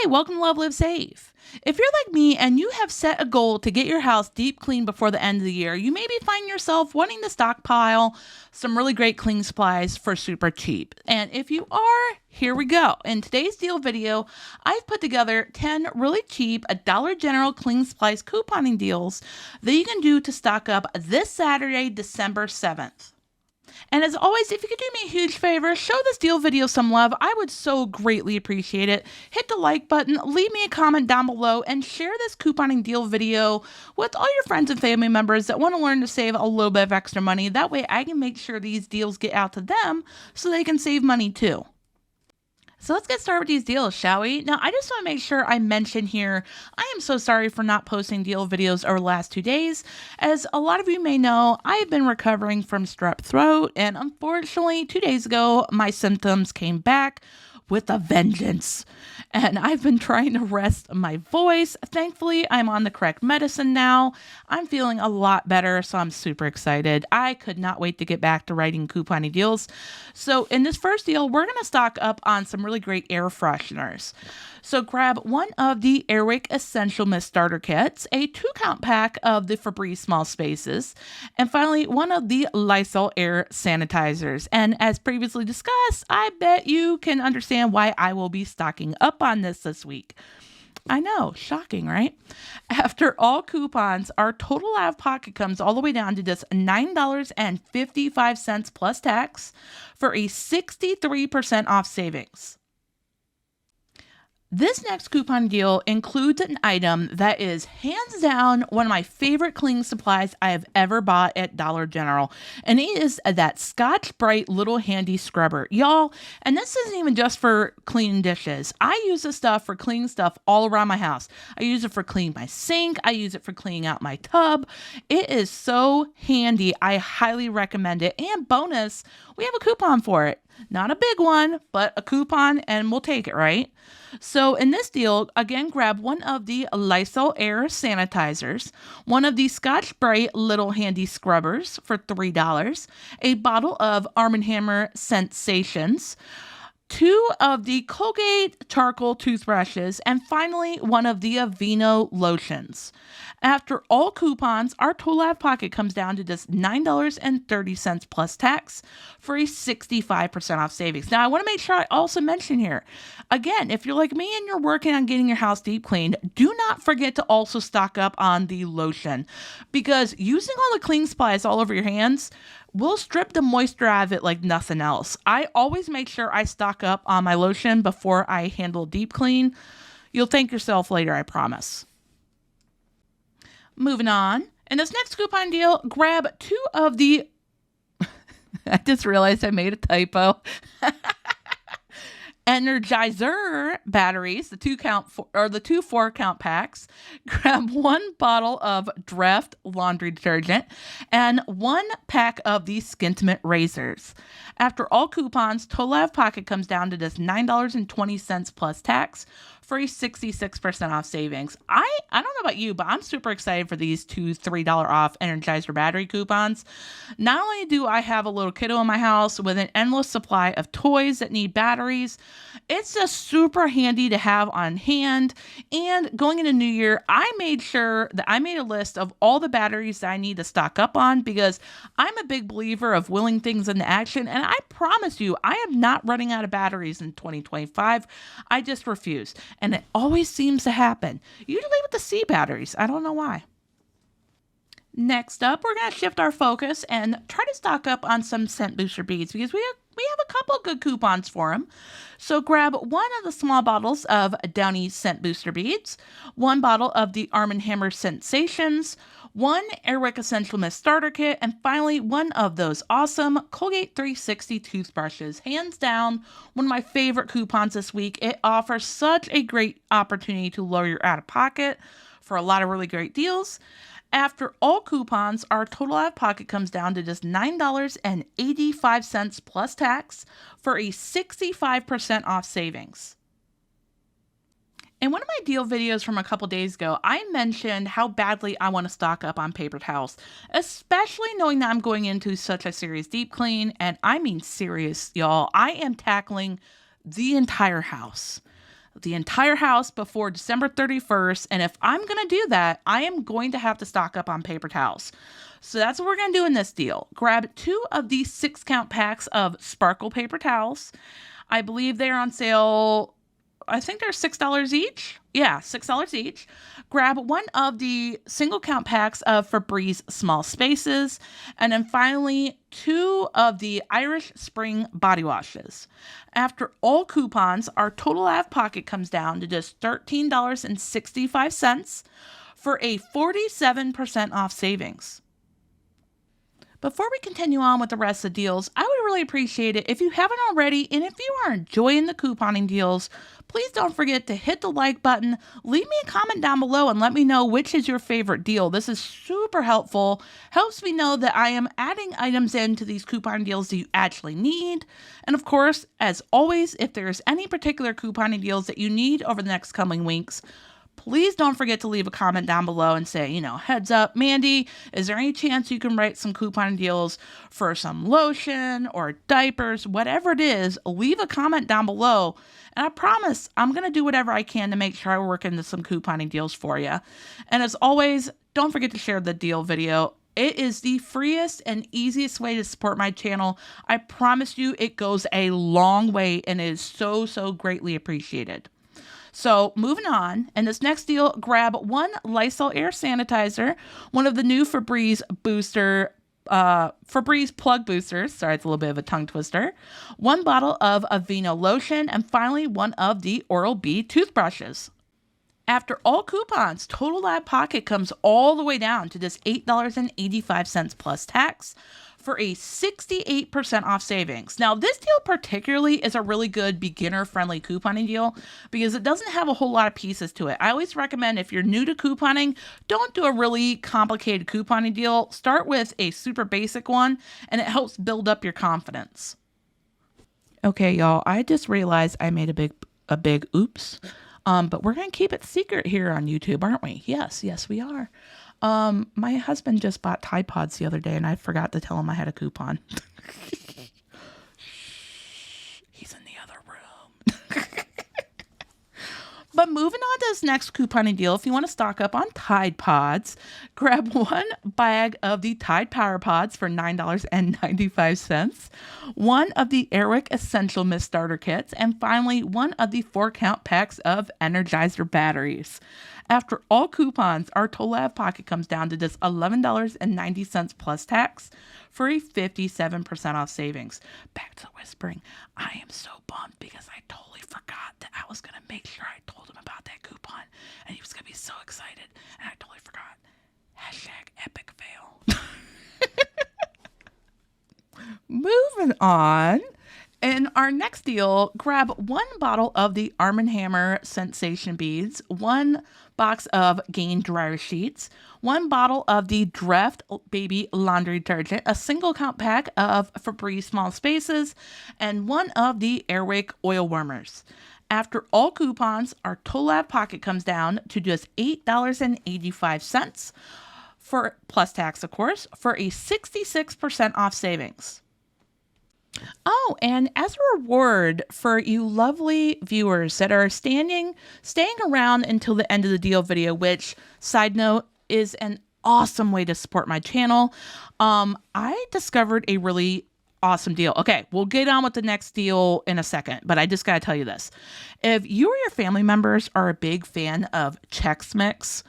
Hey, welcome to LoveLiveSave. If you're like me and you have set a goal to get your house deep clean before the end of the year, you maybe find yourself wanting to stockpile some really great cleaning supplies for super cheap. And if you are, here we go. In today's deal video, I've put together 10 really cheap Dollar General cleaning supplies couponing deals that you can do to stock up this Saturday, December 7th. And as always, if you could do me a huge favor, show this deal video some love. I would so greatly appreciate it. Hit the like button, leave me a comment down below, and share this couponing deal video with all your friends and family members that want to learn to save a little bit of extra money. That way I can make sure these deals get out to them so they can save money too. So let's get started with these deals, shall we? Now, I just want to make sure I mention here, I am so sorry for not posting deal videos over the last 2 days. As a lot of you may know, I have been recovering from strep throat, and unfortunately, 2 days ago, my symptoms came back with a vengeance. And I've been trying to rest my voice. Thankfully, I'm on the correct medicine now. I'm feeling a lot better, so I'm super excited. I could not wait to get back to writing couponing deals. So in this first deal, we're going to stock up on some really great air fresheners. So grab one of the Airwick Essential Mist Starter Kits, a 2-count pack of the Febreze Small Spaces, and finally one of the Lysol Air Sanitizers. And as previously discussed, I bet you can understand why I will be stocking up on this week. I know, shocking, right? After all coupons, our total out of pocket comes all the way down to just $9.55 plus tax for a 63% off savings. This next coupon deal includes an item that is hands down one of my favorite cleaning supplies I have ever bought at Dollar General, and it is that Scotch-Brite little handy scrubber. Y'all, and this isn't even just for cleaning dishes. I use this stuff for cleaning stuff all around my house. I use it for cleaning my sink. I use it for cleaning out my tub. It is so handy. I highly recommend it. And bonus, we have a coupon for it. Not a big one, but a coupon, and we'll take it, right? So in this deal, again, grab one of the Lysol Air Sanitizers, one of the Scotch-Brite Little Handy Scrubbers for $3, a bottle of Arm & Hammer Sensations, 2 of the Colgate charcoal toothbrushes, and finally one of the Aveeno lotions. After all coupons, our total out of pocket comes down to just $9.30 plus tax for a 65% off savings. Now, I want to make sure I also mention here, again, if you're like me and you're working on getting your house deep cleaned, do not forget to also stock up on the lotion, because using all the cleaning supplies all over your hands will strip the moisture out of it like nothing else. I always make sure I stock up on my lotion before I handle deep clean. You'll thank yourself later, I promise. Moving on. In this next coupon deal, grab 2 of the... I just realized I made a typo. Energizer batteries, the 2 4-count packs. Grab 1 bottle of Dreft laundry detergent and 1 pack of the Skintimate razors. After all coupons, total out of pocket comes down to just $9.20 plus tax for a 66% off savings. I don't know about you, but I'm super excited for these 2 $3 off Energizer battery coupons. Not only do I have a little kiddo in my house with an endless supply of toys that need batteries, it's just super handy to have on hand. And going into New Year, I made sure that I made a list of all the batteries that I need to stock up on, because I'm a big believer of willing things into action. And I promise you, I am not running out of batteries in 2025. I just refuse. And it always seems to happen. Usually with the C batteries. I don't know why. Next up, we're going to shift our focus and try to stock up on some scent booster beads, because we have a couple good coupons for them. So grab 1 of the small bottles of Downy Scent Booster Beads, 1 bottle of the Arm & Hammer Sensations, 1 Airwick Essential Mist Starter Kit, and finally 1 of those awesome Colgate 360 toothbrushes. Hands down, one of my favorite coupons this week. It offers such a great opportunity to lower your out-of-pocket for a lot of really great deals. After all coupons, our total out of pocket comes down to just $9.85 plus tax for a 65% off savings. In one of my deal videos from a couple days ago, I mentioned how badly I want to stock up on paper towels, especially knowing that I'm going into such a serious deep clean, and I mean serious, y'all. I am tackling the entire house. the entire house before December 31st. And if I'm going to do that, I am going to have to stock up on paper towels. So that's what we're going to do in this deal. Grab 2 of these 6-count packs of Sparkle paper towels. I believe they're on sale. I think they're $6 each. Yeah, $6 each. Grab 1 of the single count packs of Febreze Small Spaces. And then finally, 2 of the Irish Spring body washes. After all coupons, our total out of pocket comes down to just $13.65 for a 47% off savings. Before we continue on with the rest of the deals, I would really appreciate it if you haven't already, and if you are enjoying the couponing deals, please don't forget to hit the like button, leave me a comment down below, and let me know which is your favorite deal. This is super helpful, helps me know that I am adding items into these coupon deals that you actually need. And of course, as always, if there's any particular couponing deals that you need over the next coming weeks, please don't forget to leave a comment down below and say, heads up, Mandy, is there any chance you can write some coupon deals for some lotion or diapers, whatever it is, leave a comment down below. And I promise I'm going to do whatever I can to make sure I work into some couponing deals for you. And as always, don't forget to share the deal video. It is the freest and easiest way to support my channel. I promise you it goes a long way and it is so, so greatly appreciated. So moving on, in this next deal, grab 1 Lysol air sanitizer, 1 of the new Febreze plug boosters. Sorry, it's a little bit of a tongue twister. 1 bottle of Aveeno lotion, and finally 1 of the Oral-B toothbrushes. After all coupons, total out of pocket comes all the way down to just $8.85 plus tax for a 68% off savings. Now, this deal particularly is a really good beginner-friendly couponing deal because it doesn't have a whole lot of pieces to it. I always recommend if you're new to couponing, don't do a really complicated couponing deal. Start with a super basic one, and it helps build up your confidence. Okay, y'all, I just realized I made a big oops. But we're going to keep it secret here on YouTube, aren't we? Yes, we are. My husband just bought Tide Pods the other day, and I forgot to tell him I had a coupon. He's in the other room. But moving on to this next couponing deal, if you want to stock up on Tide Pods, grab 1 bag of the Tide Power Pods for $9.95, 1 of the Airwick Essential Mist Starter Kits, and finally 1 of the 4-count packs of Energizer batteries. After all coupons, our total out of pocket comes down to just $11.90 plus tax for a 57% off savings. Back to the whispering. I am so bummed because I totally forgot that I was going to make sure I told him about that coupon, and he was going to be so excited, and I totally forgot. #epic fail. Moving on. In our next deal, grab 1 bottle of the Arm & Hammer Sensation Beads, 1 box of Gain Dryer Sheets, 1 bottle of the Dreft Baby Laundry Detergent, a single count pack of Febreze Small Spaces, and 1 of the Airwick Oil Warmers. After all coupons, our total out of pocket comes down to just $8.85 for plus tax, of course, for a 66% off savings. Oh, and as a reward for you lovely viewers that are staying around until the end of the deal video, which, side note, is an awesome way to support my channel, I discovered a really awesome deal. Okay, we'll get on with the next deal in a second, but I just got to tell you this. If you or your family members are a big fan of Chex Mix,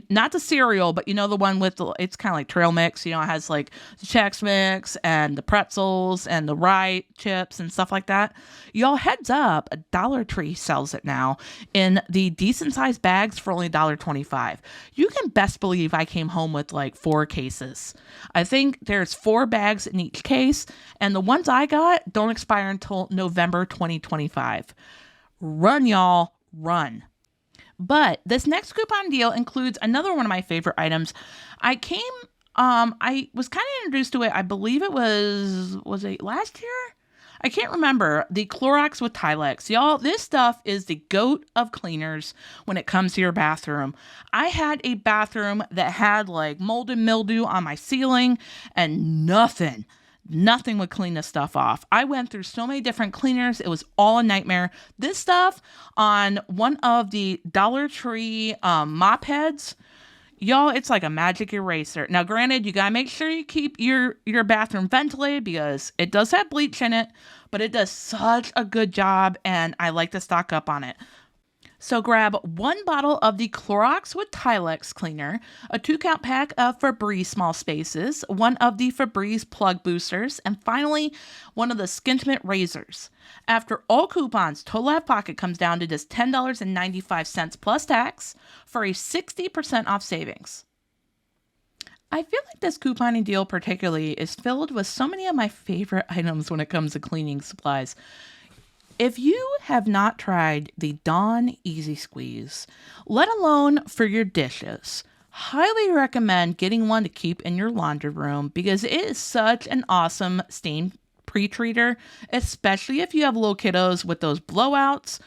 not the cereal, but the one with it's kind of like trail mix, it has like the Chex Mix and the pretzels and the rye chips and stuff like that. Y'all, heads up, Dollar Tree sells it now in the decent sized bags for only $1.25. You can best believe I came home with like 4 cases. I think there's 4 bags in each case, and the ones I got don't expire until November 2025. Run, y'all, run. But this next coupon deal includes another one of my favorite items. I was kind of introduced to it, I believe it was it last year? I can't remember. The Clorox with Tilex. Y'all, this stuff is the GOAT of cleaners when it comes to your bathroom. I had a bathroom that had like mold and mildew on my ceiling and nothing Nothing would clean this stuff off. I went through so many different cleaners. It was all a nightmare. This stuff on one of the Dollar Tree mop heads, y'all, it's like a magic eraser. Now, granted, you gotta make sure you keep your bathroom ventilated because it does have bleach in it, but it does such a good job, and I like to stock up on it. So grab 1 bottle of the Clorox with Tilex cleaner, a 2-count pack of Febreze small spaces, 1 of the Febreze plug boosters, and finally, 1 of the Skintimate razors. After all coupons, total out of pocket comes down to just $10.95 plus tax for a 60% off savings. I feel like this couponing deal particularly is filled with so many of my favorite items when it comes to cleaning supplies. If you have not tried the Dawn Easy Squeeze, let alone for your dishes, highly recommend getting one to keep in your laundry room because it is such an awesome stain pre-treater, especially if you have little kiddos with those blowouts.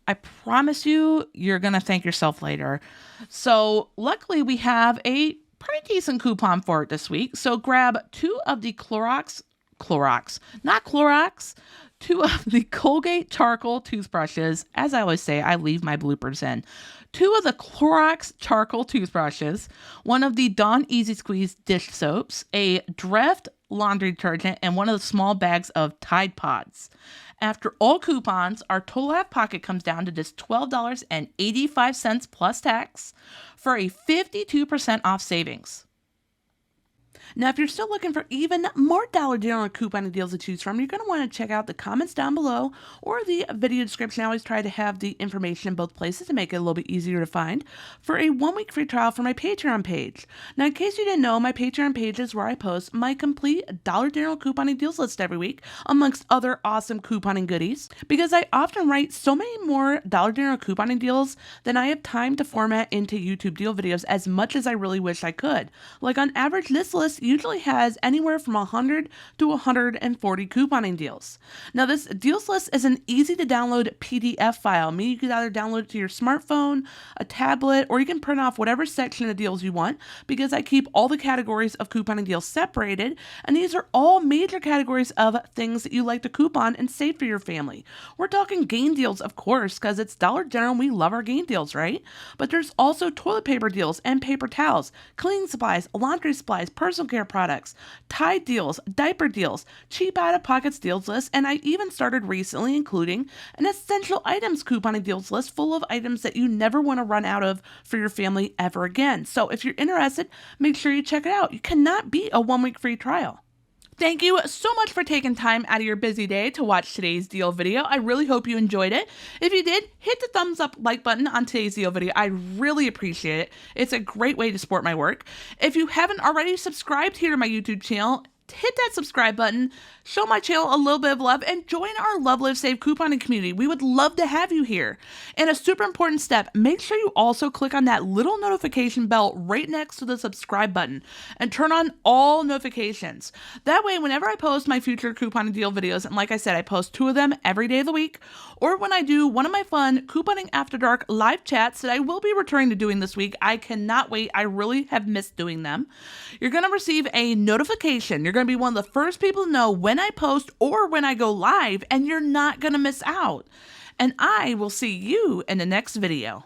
I promise you, you're going to thank yourself later. So luckily we have a pretty decent coupon for it this week. So grab 2 of the not Clorox, 2 of the Colgate charcoal toothbrushes. As I always say, I leave my bloopers in. 2 of the Clorox charcoal toothbrushes, 1 of the Dawn Easy Squeeze dish soaps, a Dreft laundry detergent, and 1 of the small bags of Tide Pods. After all coupons, our total out of pocket comes down to just $12.85 plus tax for a 52% off savings. Now, if you're still looking for even more Dollar General couponing deals to choose from, you're going to want to check out the comments down below or the video description. I always try to have the information in both places to make it a little bit easier to find for a 1-week free trial for my Patreon page. Now, in case you didn't know, my Patreon page is where I post my complete Dollar General couponing deals list every week, amongst other awesome couponing goodies, because I often write so many more Dollar General couponing deals than I have time to format into YouTube deal videos as much as I really wish I could. Like on average, this list usually has anywhere from 100 to 140 couponing deals. Now, this deals list is an easy to download PDF file, meaning you can either download it to your smartphone, a tablet, or you can print off whatever section of deals you want, because I keep all the categories of couponing deals separated, and these are all major categories of things that you like to coupon and save for your family. We're talking gain deals, of course, because it's Dollar General and we love our gain deals, right? But there's also toilet paper deals and paper towels, cleaning supplies, laundry supplies, personal care products, Tide deals, diaper deals, cheap out-of-pockets deals list, and I even started recently including an essential items couponing deals list full of items that you never want to run out of for your family ever again. So if you're interested, make sure you check it out. You cannot beat a 1-week free trial. Thank you so much for taking time out of your busy day to watch today's deal video. I really hope you enjoyed it. If you did, hit the thumbs up like button on today's deal video. I really appreciate it. It's a great way to support my work. If you haven't already subscribed here to my YouTube channel, hit that subscribe button, show my channel a little bit of love, and join our LoveLiveSave couponing community. We would love to have you here. And a super important step, make sure you also click on that little notification bell right next to the subscribe button and turn on all notifications. That way, whenever I post my future couponing deal videos, and like I said, I post 2 of them every day of the week, or when I do one of my fun Couponing After Dark live chats that I will be returning to doing this week, I cannot wait. I really have missed doing them. You're going to receive a notification. You're going to be one of the first people to know when I post or when I go live, and you're not going to miss out. And I will see you in the next video.